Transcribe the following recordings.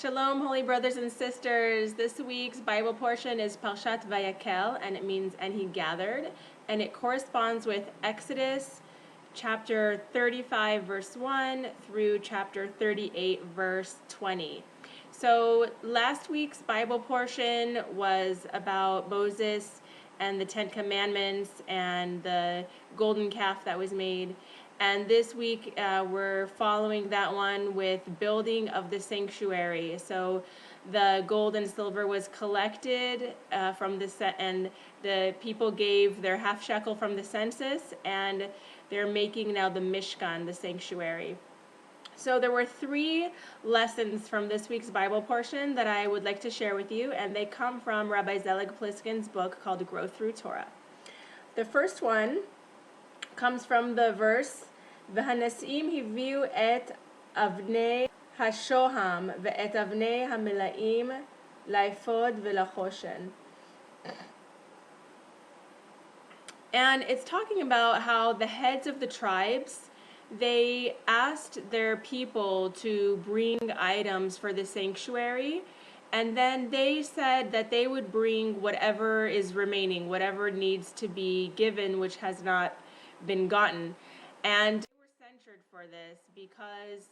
Shalom, holy brothers and sisters. This week's Bible portion is Parshat Vayakhel, and it means "and he gathered," and it corresponds with Exodus chapter 35, verse 1 through chapter 38, verse 20. So last week's Bible portion was about Moses and the Ten Commandments and the golden calf that was made. And this week we're following that one with building of the sanctuary. So the gold and silver was collected from the set, and the people gave their half shekel from the census, and they're making now the Mishkan, the sanctuary. So there were 3 lessons from this week's Bible portion that I would like to share with you, and they come from Rabbi Zelig Pliskin's book called Grow Through Torah. The first one comes from the verse, "V'hanasi'im hiviu et avnei hashoham ve'et avnei hamila'im la'ifod ve'lachoshen." And it's talking about how the heads of the tribes, they asked their people to bring items for the sanctuary, and then they said that they would bring whatever is remaining, whatever needs to be given, which has not been gotten. And they were censured for this because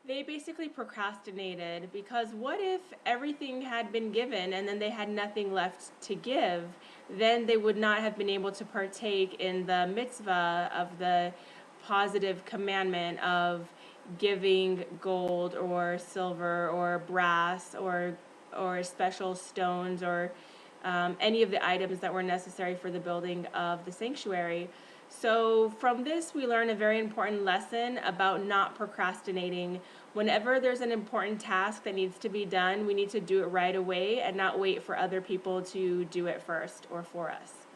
they basically procrastinated, because what if everything had been given and then they had nothing left to give? Then they would not have been able to partake in the mitzvah of the positive commandment of giving gold or silver or brass or special stones or any of the items that were necessary for the building of the sanctuary. So from this we learn a very important lesson about not procrastinating. Whenever there's an important task that needs to be done, we need to do it right away and not wait for other people to do it first or for us.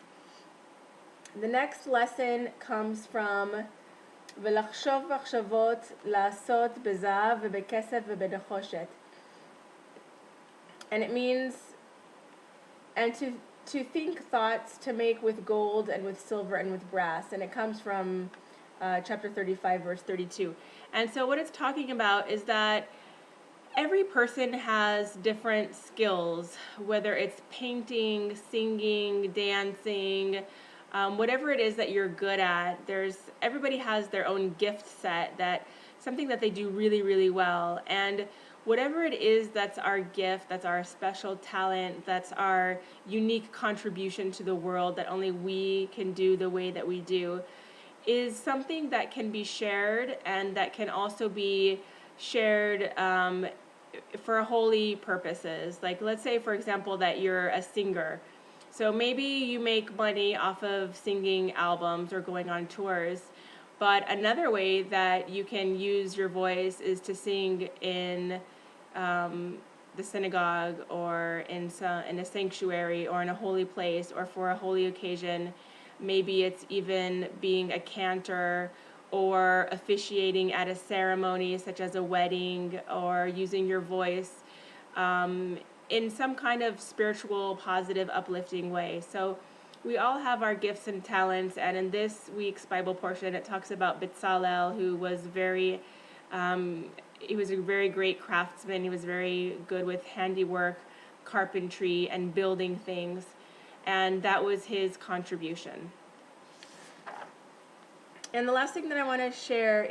The next lesson comes from "ולחשוב מחשבות לעשות בזהב ובכסף ובנחושת." And it means, and to think thoughts to make with gold and with silver and with brass. And it comes from chapter 35, verse 32. And so what it's talking about is that every person has different skills, whether it's painting, singing, dancing, whatever it is that you're good at. Everybody has their own gift set, something that they do really, really well. And whatever it is that's our gift, that's our special talent, that's our unique contribution to the world that only we can do the way that we do, is something that can be shared, and that can also be shared for holy purposes. Like, let's say, for example, that you're a singer. So maybe you make money off of singing albums or going on tours, but another way that you can use your voice is to sing in the synagogue or in a sanctuary or in a holy place or for a holy occasion. Maybe it's even being a cantor or officiating at a ceremony such as a wedding, or using your voice in some kind of spiritual, positive, uplifting way. So we all have our gifts and talents, and in this week's Bible portion it talks about Bitzalel, who was he was a very great craftsman. He was very good with handiwork, carpentry, and building things, and that was his contribution. And the last thing that I want to share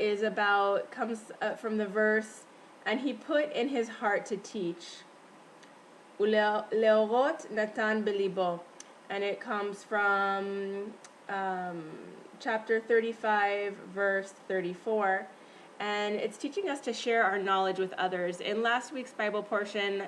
comes from the verse, "And he put in his heart to teach." Leorot natan belibo, and it comes from chapter 35, verse 34, and it's teaching us to share our knowledge with others. In last week's Bible portion,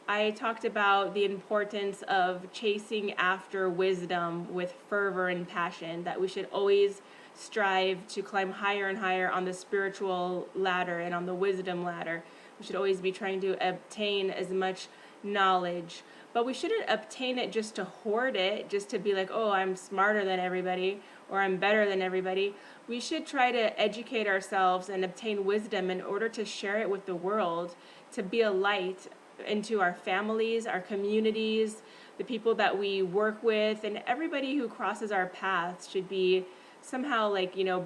I talked about the importance of chasing after wisdom with fervor and passion, that we should always strive to climb higher and higher on the spiritual ladder and on the wisdom ladder. We should always be trying to obtain as much knowledge, but we shouldn't obtain it just to hoard it, just to be like, oh, I'm smarter than everybody or I'm better than everybody. We should try to educate ourselves and obtain wisdom in order to share it with the world, to be a light into our families, our communities, the people that we work with, and everybody who crosses our paths should be somehow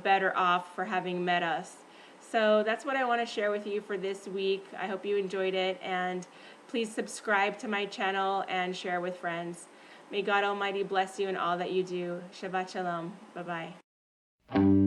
better off for having met us. So that's what I want to share with you for this week. I hope you enjoyed it, and please subscribe to my channel and share with friends. May God Almighty bless you in all that you do. Shabbat Shalom. Bye-bye.